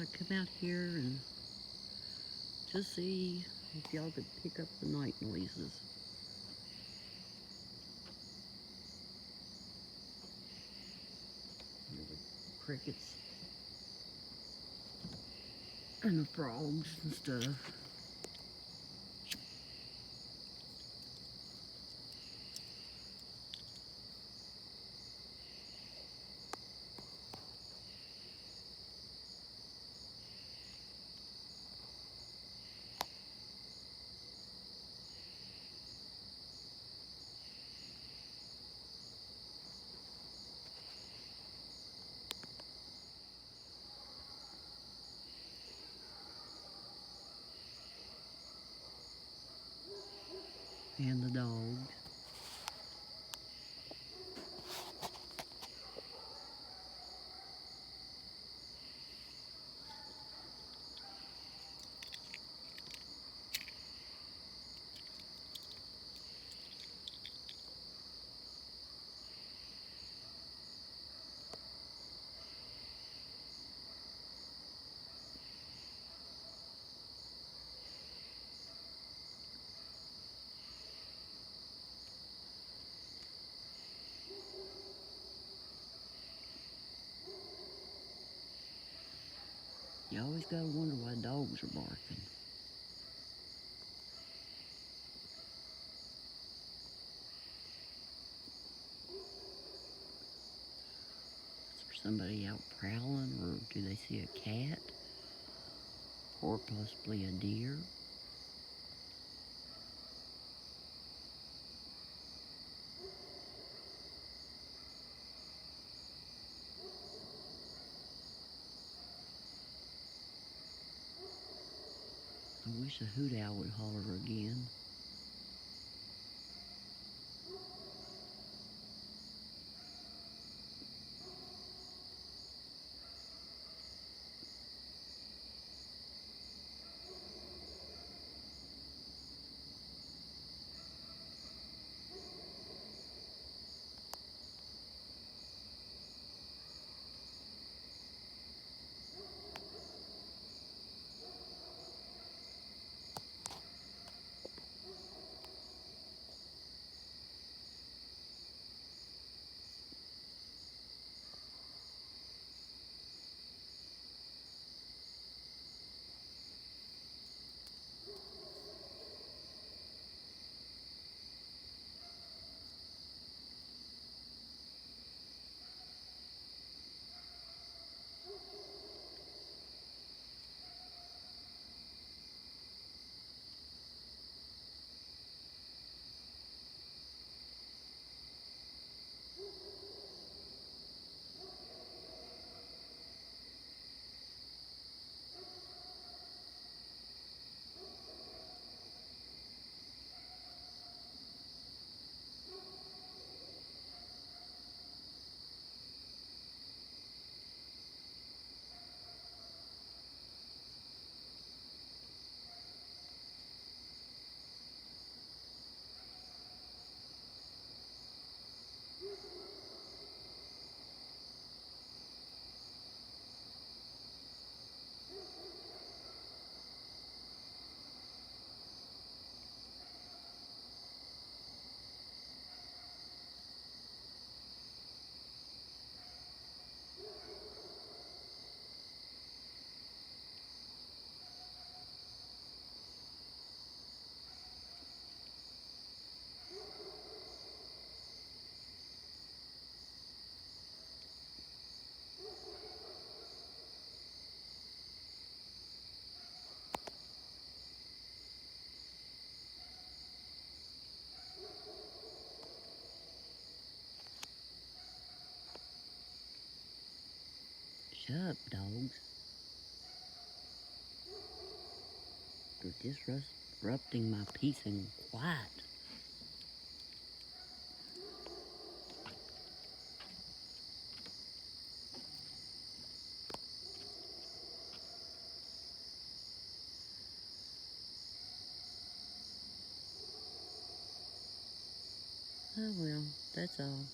thought I'd come out here and just see if y'all could pick up the night noises. The crickets and the frogs and stuff. And the dogs. You always gotta wonder why dogs are barking. Is there somebody out prowling, or do they see a cat? Or possibly a deer? I wish a hoot owl would holler again. Shut up, dogs. You're disrupting my peace and quiet. Oh well, that's all.